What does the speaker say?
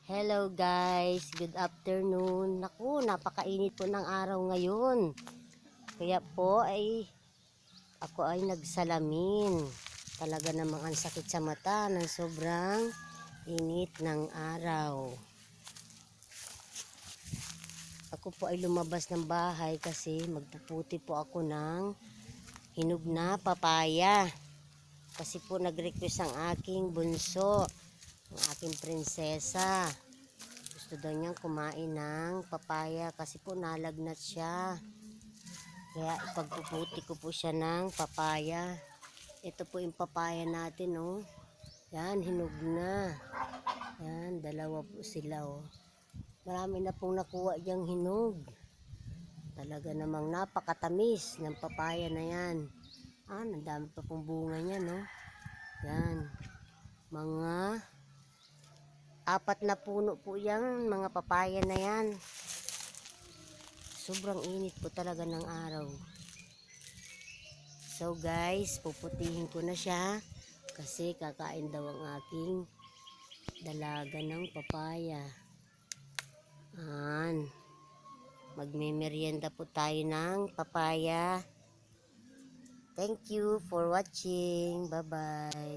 Hello guys, good afternoon. Naku, napakainit po ng araw ngayon. Kaya po ako ay nagsalamin. Talaga namang ang sakit sa mata ng sobrang init ng araw. Ako po ay lumabas ng bahay kasi magpuputi po ako ng hinog na papaya. Kasi po nag-request ang aking bunso, ang aking prinsesa. Gusto daw niyang kumain ng papaya kasi po nalagnat siya. Kaya ipagpuputi ko po siya ng papaya. Ito po yung papaya natin, oh. Yan, hinog na. Yan, dalawa po sila, oh. Marami na pong nakuha diyang hinog. Talaga namang napakatamis ng papaya na yan. Ang dami pa pong bunga niya, no? Yan. Mga 4 na puno po yan, mga papaya na yan. Sobrang init po talaga ng araw. So guys, puputihin ko na siya kasi kakain daw ang aking dalaga ng papaya. Magme-merienda po tayo ng papaya. Thank you for watching. Bye-bye.